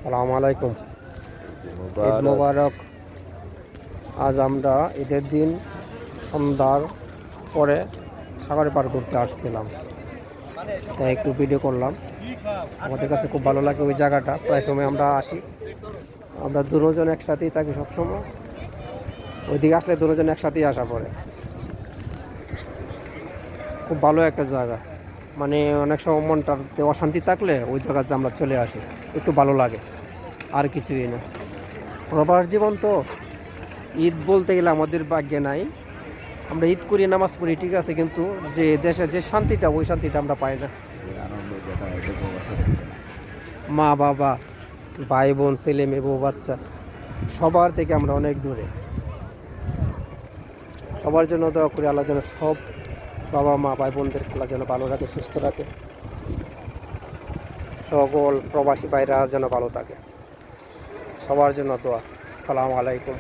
সালামু আলাইকুম। ঈদ মুবারক। মোবারক। আজ আমরা ঈদের দিন সন্ধ্যার পরে সাগরে পার করতে আসছিলাম, তাই একটু ভিডিও করলাম। আমাদের কাছে খুব ভালো লাগে ওই জায়গাটা, প্রায় সময় আমরা আসি। আমরা দুজন একসাথেই থাকি সবসময়, ওইদিকে আসলে দুজন একসাথেই আসা পড়ে। খুব ভালো একটা জায়গা, মানে অনেক সময় মনটাতে অশান্তি থাকলে ওই জায়গাতে আমরা চলে আসি, একটু ভালো লাগে, আর কিছুই না। প্রবাস জীবন তো, ঈদ বলতে গেলে আমাদের ভাগ্যে নাই। আমরা ঈদ করি, নামাজ পড়ি, ঠিক আছে, কিন্তু যে দেশে যে শান্তিটা, ওই শান্তিটা আমরা পাই না। এই আনন্দ যেটা এটা প্রবাসে। মা বাবা, ভাই বোন, ছেলে মেয়ে, বউ বাচ্চা, সবার থেকে আমরা অনেক দূরে। সবার জন্য দোয়া করি, আল্লাহ যেন সব বাবা মা ভাই বোনদের আল্লাহ যেন ভালো রাখে, সুস্থ রাখে। সকল প্রবাসী ভাইরা যেন ভালো থাকে, সবার জন্য দোয়া। আসসালামু আলাইকুম।